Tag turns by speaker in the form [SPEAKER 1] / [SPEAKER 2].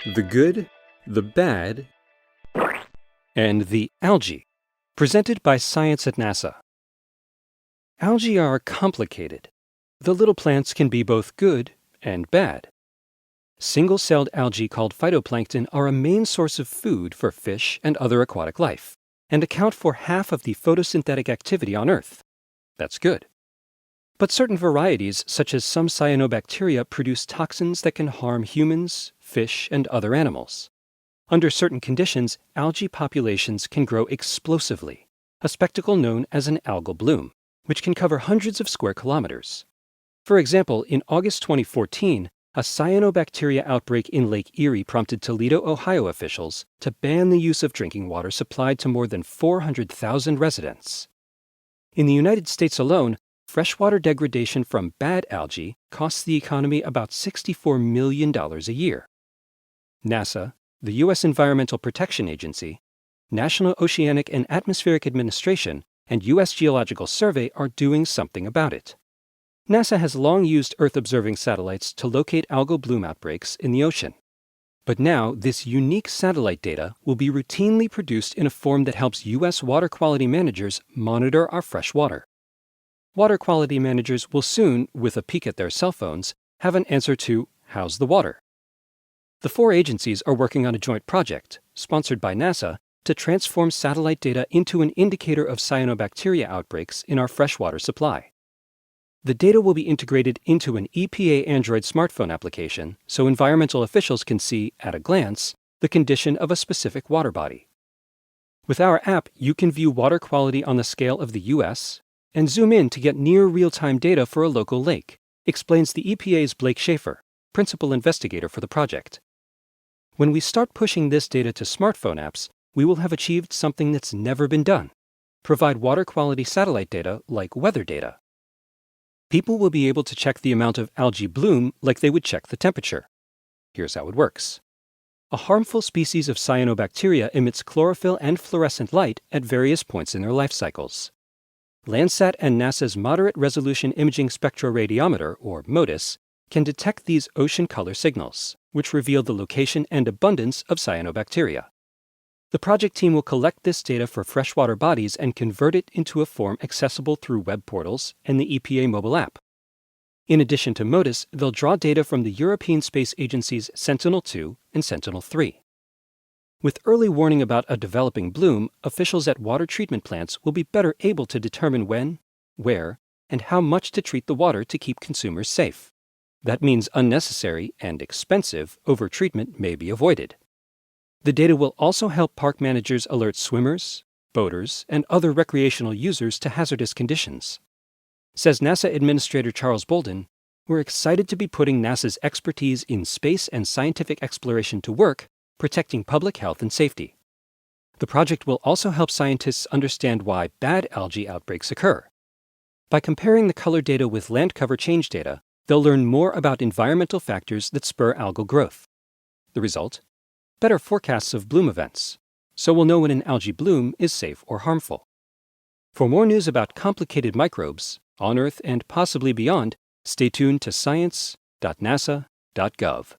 [SPEAKER 1] The Good, the Bad, and the Algae, presented by Science at NASA. Algae are complicated. The little plants can be both good and bad. Single-celled algae called phytoplankton are a main source of food for fish and other aquatic life, and account for half of the photosynthetic activity on Earth. That's good. But certain varieties, such as some cyanobacteria, produce toxins that can harm humans, fish, and other animals. Under certain conditions, algae populations can grow explosively, a spectacle known as an algal bloom, which can cover hundreds of square kilometers. For example, in August 2014, a cyanobacteria outbreak in Lake Erie prompted Toledo, Ohio officials to ban the use of drinking water supplied to more than 400,000 residents. In the United States alone, freshwater degradation from bad algae costs the economy about $64 million a year. NASA, the U.S. Environmental Protection Agency, National Oceanic and Atmospheric Administration, and U.S. Geological Survey are doing something about it. NASA has long used Earth-observing satellites to locate algal bloom outbreaks in the ocean. But now, this unique satellite data will be routinely produced in a form that helps U.S. water quality managers monitor our fresh water. Water quality managers will soon, with a peek at their cell phones, have an answer to, "How's the water?" The four agencies are working on a joint project, sponsored by NASA, to transform satellite data into an indicator of cyanobacteria outbreaks in our freshwater supply. The data will be integrated into an EPA Android smartphone application so environmental officials can see, at a glance, the condition of a specific water body. With our app, you can view water quality on the scale of the U.S., and zoom in to get near real-time data for a local lake, explains the EPA's Blake Schaefer, principal investigator for the project. When we start pushing this data to smartphone apps, we will have achieved something that's never been done: provide water quality satellite data like weather data. People will be able to check the amount of algae bloom like they would check the temperature. Here's how it works. A harmful species of cyanobacteria emits chlorophyll and fluorescent light at various points in their life cycles. Landsat and NASA's Moderate Resolution Imaging Spectroradiometer, or MODIS, can detect these ocean color signals, which reveal the location and abundance of cyanobacteria. The project team will collect this data for freshwater bodies and convert it into a form accessible through web portals and the EPA mobile app. In addition to MODIS, they'll draw data from the European Space Agency's Sentinel-2 and Sentinel-3. With early warning about a developing bloom, officials at water treatment plants will be better able to determine when, where, and how much to treat the water to keep consumers safe. That means unnecessary and expensive overtreatment may be avoided. The data will also help park managers alert swimmers, boaters, and other recreational users to hazardous conditions. Says NASA Administrator Charles Bolden, "We're excited to be putting NASA's expertise in space and scientific exploration to work, protecting public health and safety." The project will also help scientists understand why bad algae outbreaks occur. By comparing the color data with land cover change data, they'll learn more about environmental factors that spur algal growth. The result? Better forecasts of bloom events, so we'll know when an algae bloom is safe or harmful. For more news about complicated microbes, on Earth and possibly beyond, stay tuned to science.nasa.gov.